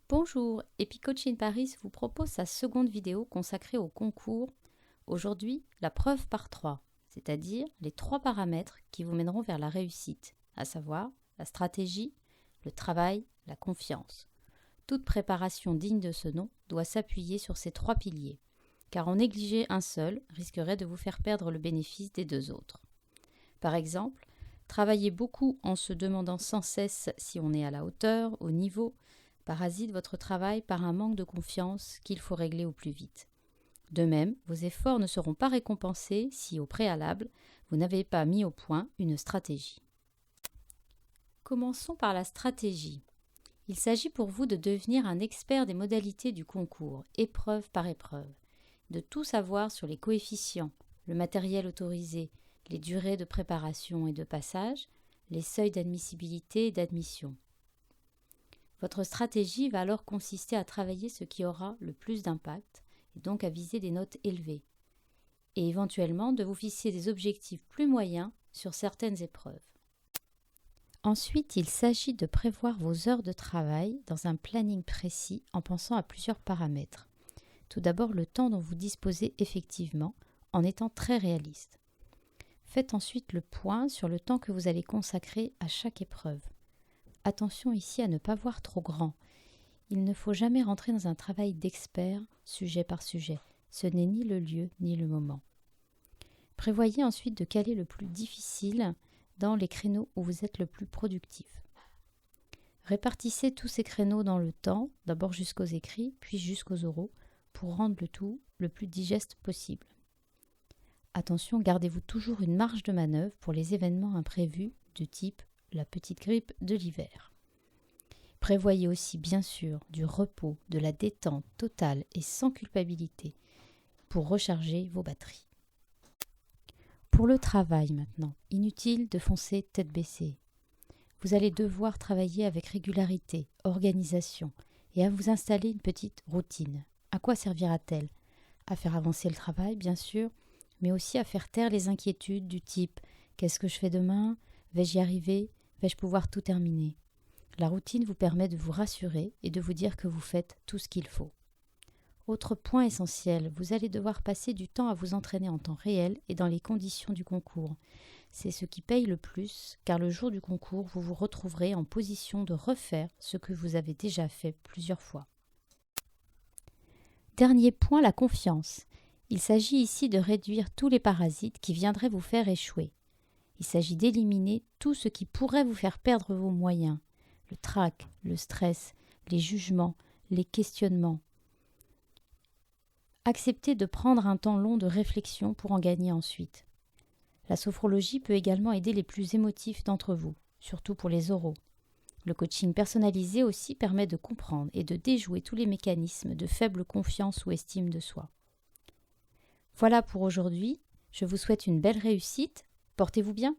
Bonjour, EpiCoaching Paris vous propose sa seconde vidéo consacrée au concours. Aujourd'hui, la preuve par 3, c'est-à-dire les 3 paramètres qui vous mèneront vers la réussite, à savoir la stratégie, le travail, la confiance. Toute préparation digne de ce nom doit s'appuyer sur ces 3 piliers, car en négliger un seul risquerait de vous faire perdre le bénéfice des 2 autres. Par exemple, travailler beaucoup en se demandant sans cesse si on est à la hauteur, au niveau, parasite votre travail par un manque de confiance qu'il faut régler au plus vite. De même, vos efforts ne seront pas récompensés si, au préalable, vous n'avez pas mis au point une stratégie. Commençons par la stratégie. Il s'agit pour vous de devenir un expert des modalités du concours, épreuve par épreuve, de tout savoir sur les coefficients, le matériel autorisé, les durées de préparation et de passage, les seuils d'admissibilité et d'admission. Votre stratégie va alors consister à travailler ce qui aura le plus d'impact et donc à viser des notes élevées et éventuellement de vous fixer des objectifs plus moyens sur certaines épreuves. Ensuite, il s'agit de prévoir vos heures de travail dans un planning précis en pensant à plusieurs paramètres. Tout d'abord, le temps dont vous disposez effectivement en étant très réaliste. Faites ensuite le point sur le temps que vous allez consacrer à chaque épreuve. Attention ici à ne pas voir trop grand. Il ne faut jamais rentrer dans un travail d'expert, sujet par sujet. Ce n'est ni le lieu ni le moment. Prévoyez ensuite de caler le plus difficile dans les créneaux où vous êtes le plus productif. Répartissez tous ces créneaux dans le temps, d'abord jusqu'aux écrits, puis jusqu'aux oraux, pour rendre le tout le plus digeste possible. Attention, gardez-vous toujours une marge de manœuvre pour les événements imprévus de type la petite grippe de l'hiver. Prévoyez aussi bien sûr du repos, de la détente totale et sans culpabilité pour recharger vos batteries. Pour le travail maintenant, inutile de foncer tête baissée. Vous allez devoir travailler avec régularité, organisation et à vous installer une petite routine. À quoi servira-t-elle ? À faire avancer le travail bien sûr, mais aussi à faire taire les inquiétudes du type « qu'est-ce que je fais demain ? Vais-je y arriver ? Vais-je pouvoir tout terminer ?» La routine vous permet de vous rassurer et de vous dire que vous faites tout ce qu'il faut. Autre point essentiel, vous allez devoir passer du temps à vous entraîner en temps réel et dans les conditions du concours. C'est ce qui paye le plus, car le jour du concours, vous vous retrouverez en position de refaire ce que vous avez déjà fait plusieurs fois. Dernier point, la confiance. Il s'agit ici de réduire tous les parasites qui viendraient vous faire échouer. Il s'agit d'éliminer tout ce qui pourrait vous faire perdre vos moyens, le trac, le stress, les jugements, les questionnements. Acceptez de prendre un temps long de réflexion pour en gagner ensuite. La sophrologie peut également aider les plus émotifs d'entre vous, surtout pour les oraux. Le coaching personnalisé aussi permet de comprendre et de déjouer tous les mécanismes de faible confiance ou estime de soi. Voilà pour aujourd'hui, je vous souhaite une belle réussite. Portez-vous bien.